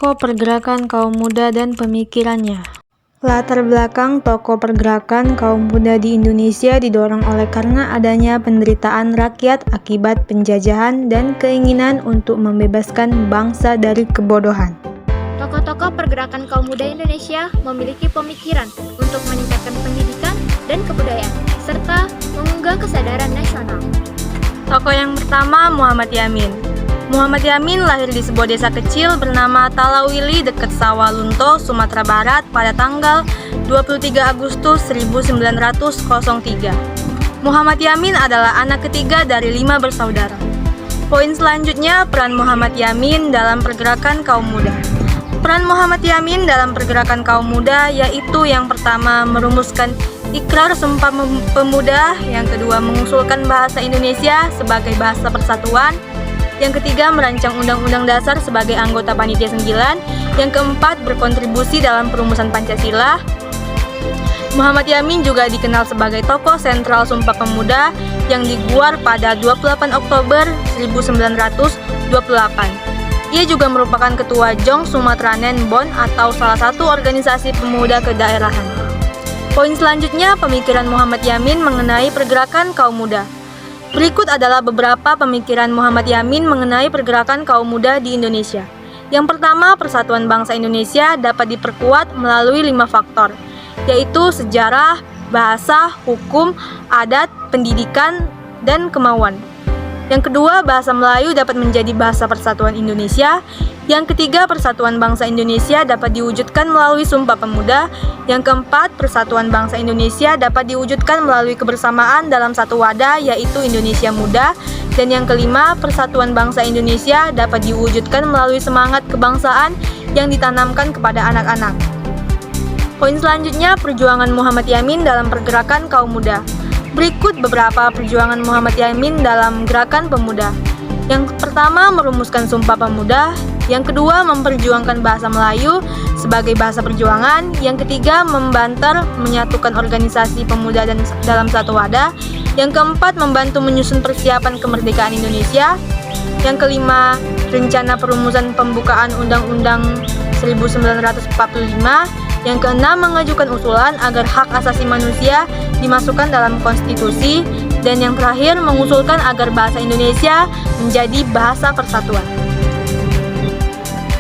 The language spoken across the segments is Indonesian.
tokoh pergerakan kaum muda dan pemikirannya. Latar belakang tokoh pergerakan kaum muda di Indonesia didorong oleh karena adanya penderitaan rakyat akibat penjajahan dan keinginan untuk membebaskan bangsa dari kebodohan. Tokoh-tokoh pergerakan kaum muda Indonesia memiliki pemikiran untuk meningkatkan pendidikan dan kebudayaan, serta mengunggah kesadaran nasional. Tokoh yang pertama, Muhammad Yamin. Muhammad Yamin lahir di sebuah desa kecil bernama Talawili dekat Sawalunto, Sumatera Barat pada tanggal 23 Agustus 1903. Muhammad Yamin adalah anak ketiga dari 5 bersaudara. Poin selanjutnya, peran Muhammad Yamin dalam pergerakan kaum muda. Peran Muhammad Yamin dalam pergerakan kaum muda yaitu yang pertama merumuskan Ikrar Sumpah Pemuda, yang kedua mengusulkan bahasa Indonesia sebagai bahasa persatuan, yang ketiga merancang Undang-Undang Dasar sebagai anggota Panitia 9, yang keempat berkontribusi dalam perumusan Pancasila. Muhammad Yamin juga dikenal sebagai tokoh sentral Sumpah Pemuda yang digelar pada 28 Oktober 1928. Ia juga merupakan ketua Jong Sumatranen Bond atau salah satu organisasi pemuda kedaerahan. Poin selanjutnya, pemikiran Muhammad Yamin mengenai pergerakan kaum muda. Berikut adalah beberapa pemikiran Muhammad Yamin mengenai pergerakan kaum muda di Indonesia. Yang pertama, persatuan bangsa Indonesia dapat diperkuat melalui 5 faktor, yaitu sejarah, bahasa, hukum, adat, pendidikan, dan kemauan. Yang kedua, bahasa Melayu dapat menjadi bahasa persatuan Indonesia. Yang ketiga, persatuan bangsa Indonesia dapat diwujudkan melalui Sumpah Pemuda. Yang keempat, persatuan bangsa Indonesia dapat diwujudkan melalui kebersamaan dalam satu wadah, yaitu Indonesia Muda. Dan yang kelima, persatuan bangsa Indonesia dapat diwujudkan melalui semangat kebangsaan yang ditanamkan kepada anak-anak. Poin selanjutnya, perjuangan Muhammad Yamin dalam pergerakan kaum muda. Berikut beberapa perjuangan Muhammad Yamin dalam gerakan pemuda. Yang pertama, merumuskan Sumpah Pemuda. Yang kedua, memperjuangkan bahasa Melayu sebagai bahasa perjuangan. Yang ketiga, membanter menyatukan organisasi pemuda dan dalam satu wadah. Yang keempat, membantu menyusun persiapan kemerdekaan Indonesia. Yang kelima, rencana perumusan pembukaan Undang-Undang 1945. Yang keenam, mengajukan usulan agar hak asasi manusia dimasukkan dalam konstitusi. Dan yang terakhir, mengusulkan agar bahasa Indonesia menjadi bahasa persatuan.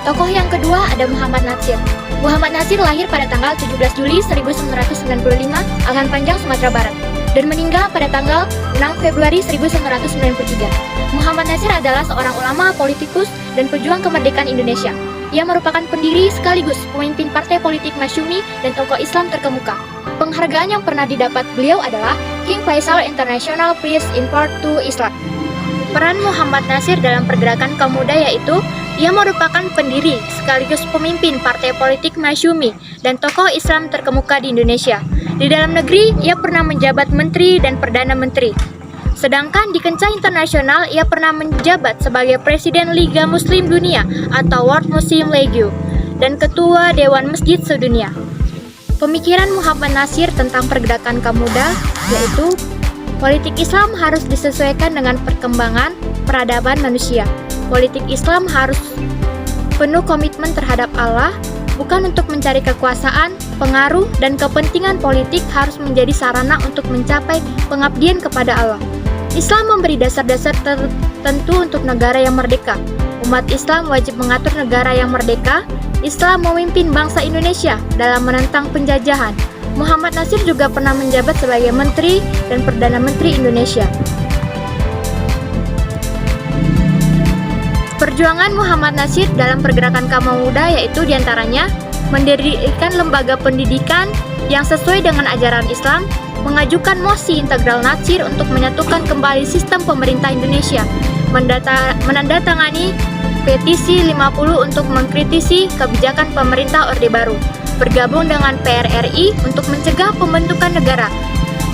Tokoh yang kedua ada Muhammad Natsir. Muhammad Natsir lahir pada tanggal 17 Juli 1995, Alan Panjang, Sumatera Barat, dan meninggal pada tanggal 6 Februari 1993. Muhammad Natsir adalah seorang ulama, politikus, dan pejuang kemerdekaan Indonesia. Ia merupakan pendiri sekaligus pemimpin partai politik Masyumi dan tokoh Islam terkemuka. Penghargaan yang pernah didapat beliau adalah King Faisal International Prize in Part to Islam. Peran Muhammad Natsir dalam pergerakan kaum muda yaitu ia merupakan pendiri sekaligus pemimpin partai politik Masyumi dan tokoh Islam terkemuka di Indonesia. Di dalam negeri, ia pernah menjabat menteri dan perdana menteri. Sedangkan di kancah internasional, ia pernah menjabat sebagai Presiden Liga Muslim Dunia atau World Muslim League dan Ketua Dewan Masjid Sedunia. Pemikiran Muhammad Natsir tentang pergerakan kaum muda yaitu politik Islam harus disesuaikan dengan perkembangan peradaban manusia. Politik Islam harus penuh komitmen terhadap Allah, bukan untuk mencari kekuasaan, pengaruh, dan kepentingan politik harus menjadi sarana untuk mencapai pengabdian kepada Allah. Islam memberi dasar-dasar tertentu untuk negara yang merdeka. Umat Islam wajib mengatur negara yang merdeka. Islam memimpin bangsa Indonesia dalam menentang penjajahan. Muhammad Natsir juga pernah menjabat sebagai Menteri dan Perdana Menteri Indonesia. Perjuangan Muhammad Natsir dalam pergerakan kaum muda yaitu diantaranya mendirikan lembaga pendidikan yang sesuai dengan ajaran Islam, mengajukan mosi integral Natsir untuk menyatukan kembali sistem pemerintah Indonesia, menandatangani petisi 50 untuk mengkritisi kebijakan pemerintah Orde Baru, bergabung dengan PRRI untuk mencegah pembentukan negara,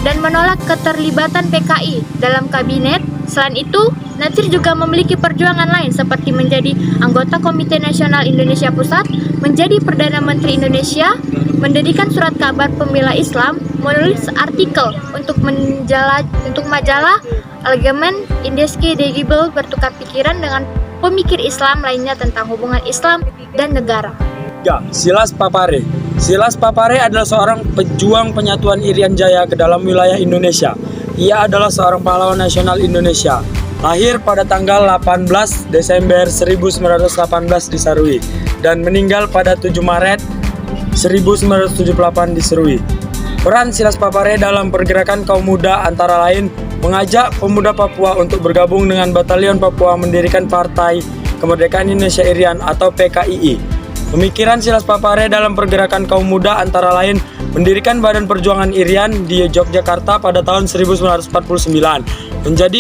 dan menolak keterlibatan PKI dalam kabinet. Selain itu, Natsir juga memiliki perjuangan lain seperti menjadi anggota Komite Nasional Indonesia Pusat, menjadi Perdana Menteri Indonesia, mendirikan surat kabar pembela Islam, menulis artikel untuk majalah Algemen Indeske Degibel, bertukar pikiran dengan pemikir Islam lainnya tentang hubungan Islam dan negara. 3. Silas Papare. Silas Papare adalah seorang pejuang penyatuan Irian Jaya ke dalam wilayah Indonesia. Ia adalah seorang pahlawan nasional Indonesia. Lahir pada tanggal 18 Desember 1918 di Serui dan meninggal pada 7 Maret 1978 di Serui. Peran Silas Papare dalam pergerakan kaum muda antara lain mengajak pemuda Papua untuk bergabung dengan Batalion Papua mendirikan Partai Kemerdekaan Indonesia Irian atau PKII. Pemikiran Silas Papare dalam pergerakan kaum muda antara lain mendirikan Badan Perjuangan Irian di Yogyakarta pada tahun 1949, menjadi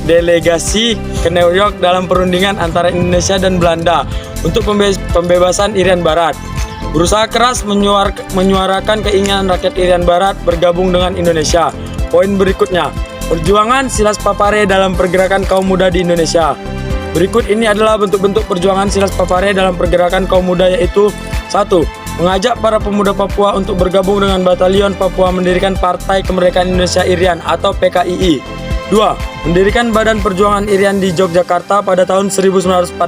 delegasi ke New York dalam perundingan antara Indonesia dan Belanda untuk pembebasan Irian Barat. Berusaha keras menyuarakan keinginan rakyat Irian Barat bergabung dengan Indonesia. Poin berikutnya, perjuangan Silas Papare dalam pergerakan kaum muda di Indonesia. Berikut ini adalah bentuk-bentuk perjuangan Silas Papare dalam pergerakan kaum muda, yaitu 1. Mengajak para pemuda Papua untuk bergabung dengan Batalion Papua mendirikan Partai Kemerdekaan Indonesia Irian atau PKII. 2. Mendirikan Badan Perjuangan Irian di Yogyakarta pada tahun 1949,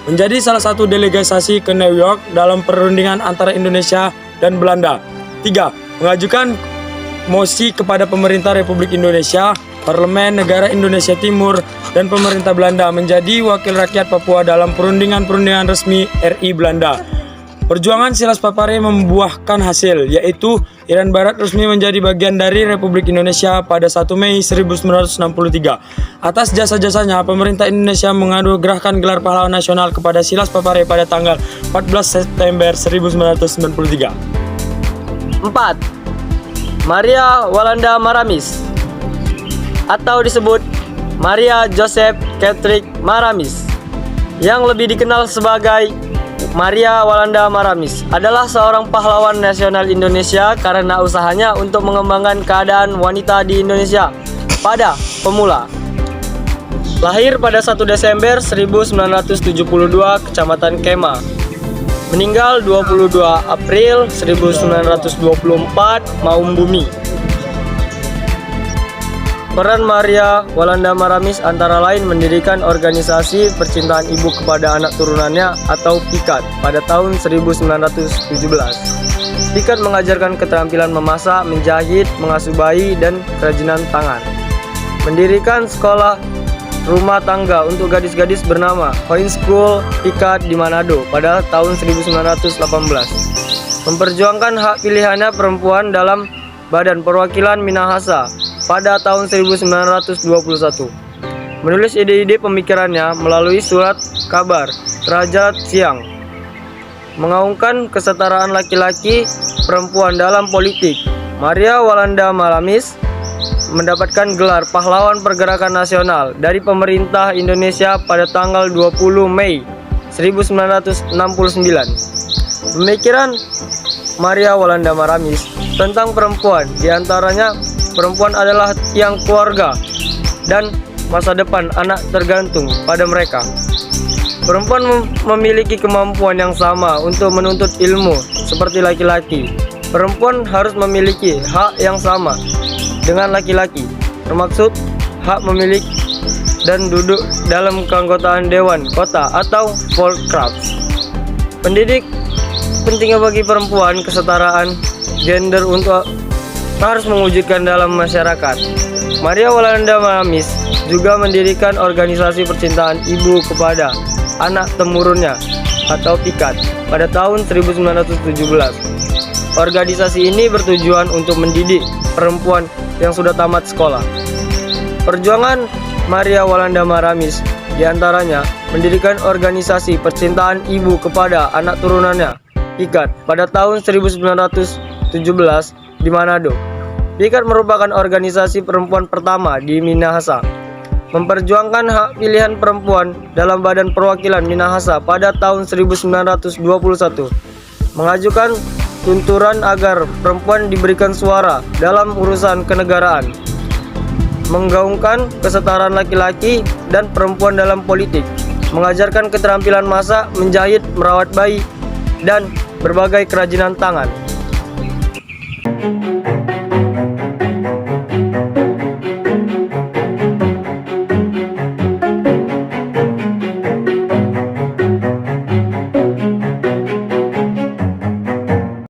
menjadi salah satu delegasi ke New York dalam perundingan antara Indonesia dan Belanda. 3. Mengajukan mosi kepada pemerintah Republik Indonesia, Parlemen Negara Indonesia Timur, dan pemerintah Belanda menjadi wakil rakyat Papua dalam perundingan-perundingan resmi RI Belanda. Perjuangan Silas Papare membuahkan hasil, yaitu Irian Barat resmi menjadi bagian dari Republik Indonesia pada 1 Mei 1963. Atas jasa-jasanya, pemerintah Indonesia menganugerahkan gelar pahlawan nasional kepada Silas Papare pada tanggal 14 September 1993. 4. Maria Walanda Maramis atau disebut Maria Joseph Ketrik Maramis, yang lebih dikenal sebagai Maria Walanda Maramis, adalah seorang pahlawan nasional Indonesia karena usahanya untuk mengembangkan keadaan wanita di Indonesia pada pemula. Lahir pada 1 Desember 1972, Kecamatan Kema. Meninggal 22 April 1924, Maumbumi. Peran Maria Walanda Maramis antara lain mendirikan organisasi percintaan ibu kepada anak turunannya atau PIKAT pada tahun 1917. PIKAT mengajarkan keterampilan memasak, menjahit, mengasuh bayi, dan kerajinan tangan. Mendirikan sekolah rumah tangga untuk gadis-gadis bernama Hoin School PIKAT di Manado pada tahun 1918. Memperjuangkan hak pilihannya perempuan dalam Badan Perwakilan Minahasa pada tahun 1921. Menulis ide-ide pemikirannya melalui surat kabar Raja Siang. Mengaungkan kesetaraan laki-laki perempuan dalam politik. Maria Walanda Maramis mendapatkan gelar pahlawan pergerakan nasional dari pemerintah Indonesia pada tanggal 20 Mei 1969. Pemikiran Maria Walanda Maramis tentang perempuan, diantaranya perempuan adalah tiang keluarga dan masa depan anak tergantung pada mereka. Perempuan memiliki kemampuan yang sama untuk menuntut ilmu seperti laki-laki. Perempuan harus memiliki hak yang sama dengan laki-laki, termaksud hak memilih dan duduk dalam keanggotaan dewan kota atau Volkskraft. Pendidik pentingnya bagi perempuan, kesetaraan gender untuk harus mewujudkan dalam masyarakat. Maria Walanda Maramis juga mendirikan organisasi percintaan ibu kepada anak temurunnya atau PIKAT pada tahun 1917. Organisasi ini bertujuan untuk mendidik perempuan yang sudah tamat sekolah. Perjuangan Maria Walanda Maramis diantaranya mendirikan organisasi percintaan ibu kepada anak turunannya PIKAT pada tahun 1917 di Manado. PIKAT merupakan organisasi perempuan pertama di Minahasa. Memperjuangkan hak pilihan perempuan dalam Badan Perwakilan Minahasa pada tahun 1921. Mengajukan tunturan agar perempuan diberikan suara dalam urusan kenegaraan. Menggaungkan kesetaraan laki-laki dan perempuan dalam politik. Mengajarkan keterampilan masak, menjahit, merawat bayi, dan berbagai kerajinan tangan.